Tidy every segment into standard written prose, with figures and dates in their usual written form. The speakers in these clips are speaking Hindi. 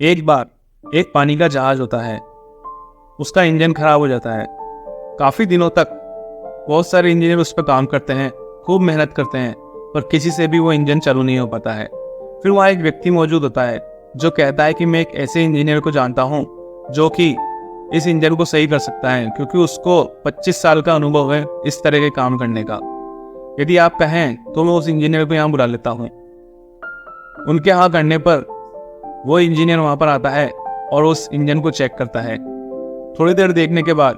एक बार एक पानी का जहाज होता है। उसका इंजन खराब हो जाता है। काफ़ी दिनों तक बहुत सारे इंजीनियर उस पर काम करते हैं, खूब मेहनत करते हैं, पर किसी से भी वो इंजन चालू नहीं हो पाता है। फिर वहाँ एक व्यक्ति मौजूद होता है जो कहता है कि मैं एक ऐसे इंजीनियर को जानता हूँ जो कि इस इंजन को सही कर सकता है, क्योंकि उसको 25 साल का अनुभव है इस तरह के काम करने का। यदि आप कहें तो मैं उस इंजीनियर को यहाँ बुला लेता हूँ। उनके यहाँ करने पर वो इंजीनियर वहाँ पर आता है और उस इंजन को चेक करता है। थोड़ी देर देखने के बाद,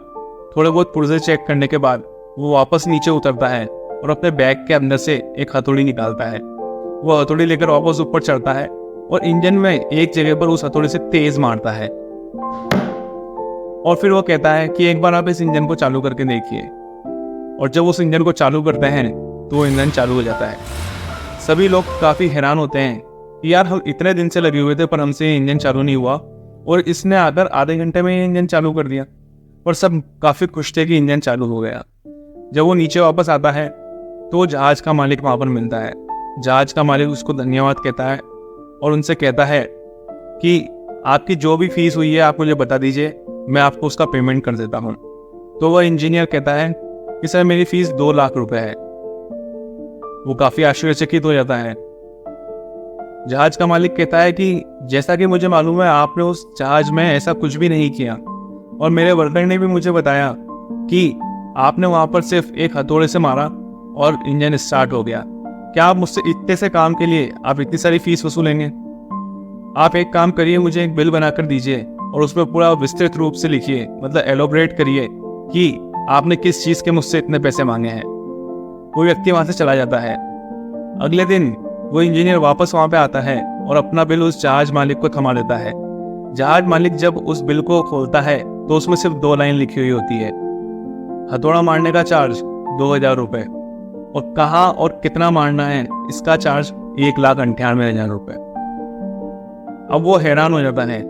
थोड़े बहुत पुर्जे चेक करने के बाद वो वापस नीचे उतरता है और अपने बैग के अंदर से एक हथौड़ी निकालता है। वो हथौड़ी लेकर वापस ऊपर चढ़ता है और इंजन में एक जगह पर उस हथौड़ी से तेज मारता है। और फिर वो कहता है कि एक बार आप इस इंजन को चालू करके देखिए। और जब उस इंजन को चालू करते हैं तो वो इंजन चालू हो जाता है। सभी लोग काफ़ी हैरान होते हैं कि यार हम इतने दिन से लगे हुए थे पर हमसे इंजन चालू नहीं हुआ, और इसने आकर आधे घंटे में इंजन चालू कर दिया। और सब काफ़ी खुश थे कि इंजन चालू हो गया। जब वो नीचे वापस आता है तो जहाज का मालिक वहाँ पर मिलता है। जहाज का मालिक उसको धन्यवाद कहता है और उनसे कहता है कि आपकी जो भी फीस हुई है आप मुझे बता दीजिए, मैं आपको उसका पेमेंट कर देता हूँ। तो वह इंजीनियर कहता है कि सर मेरी फीस 2 लाख रुपए है। वो काफ़ी आश्चर्यचकित हो जाता है। जहाज का मालिक कहता है कि जैसा कि मुझे मालूम है आपने उस जहाज में ऐसा कुछ भी नहीं किया, और मेरे वर्कर ने भी मुझे बताया कि आपने वहाँ पर सिर्फ एक हथौड़े से मारा और इंजन स्टार्ट हो गया। क्या आप मुझसे इतने से काम के लिए आप इतनी सारी फीस वसूलेंगे? आप एक काम करिए, मुझे एक बिल बनाकर दीजिए और उसमें पूरा विस्तृत रूप से लिखिए, मतलब एलोबरेट करिए कि आपने किस चीज़ के मुझसे इतने पैसे मांगे हैं। वो व्यक्ति वहाँ से चला जाता है। अगले दिन वो इंजीनियर वापस वहाँ पे आता है और अपना बिल उस जहाज मालिक को थमा देता है। जहाज मालिक जब उस बिल को खोलता है तो उसमें सिर्फ 2 लाइन लिखी हुई होती है। हथौड़ा मारने का चार्ज 2000 रुपये, और कहाँ और कितना मारना है इसका चार्ज 1,98,000 रुपये। अब वो हैरान हो जाता है।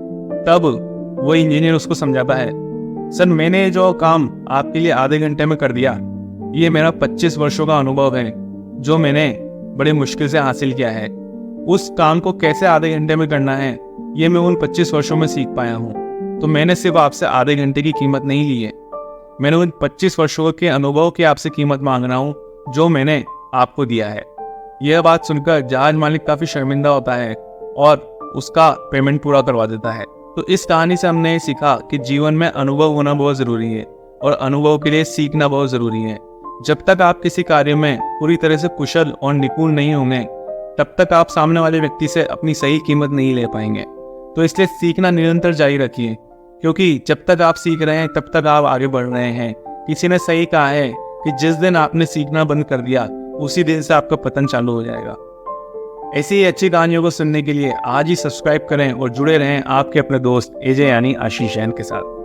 तब वो इंजीनियर उसको समझाता है, सर मैंने जो काम आपके लिए आधे घंटे में कर दिया, ये मेरा 25 वर्षों का अनुभव है जो मैंने बड़ी मुश्किल से हासिल किया है। उस काम को कैसे आधे घंटे में करना है ये मैं उन 25 वर्षों में सीख पाया हूँ। तो मैंने सिर्फ आपसे आधे घंटे की कीमत नहीं ली है, मैंने उन 25 वर्षों के अनुभव की आपसे कीमत मांग रहा हूँ जो मैंने आपको दिया है। यह बात सुनकर जहाज मालिक काफ़ी शर्मिंदा होता है और उसका पेमेंट पूरा करवा देता है। तो इस कहानी से हमने ये सीखा कि जीवन में अनुभव होना बहुत ज़रूरी है और अनुभव के लिए सीखना बहुत ज़रूरी है। जब तक आप किसी कार्य में पूरी तरह से कुशल और निपुण नहीं होंगे तब तक आप सामने वाले व्यक्ति से अपनी सही कीमत नहीं ले पाएंगे। तो इसलिए सीखना निरंतर जारी रखिए, क्योंकि जब तक आप सीख रहे हैं तब तक आप आगे बढ़ रहे हैं। किसी ने सही कहा है कि जिस दिन आपने सीखना बंद कर दिया उसी दिन से आपका पतन चालू हो जाएगा। ऐसी ही अच्छी कहानियों को सुनने के लिए आज ही सब्सक्राइब करें और जुड़े रहें आपके अपने दोस्त एजे यानी आशीष जैन के साथ।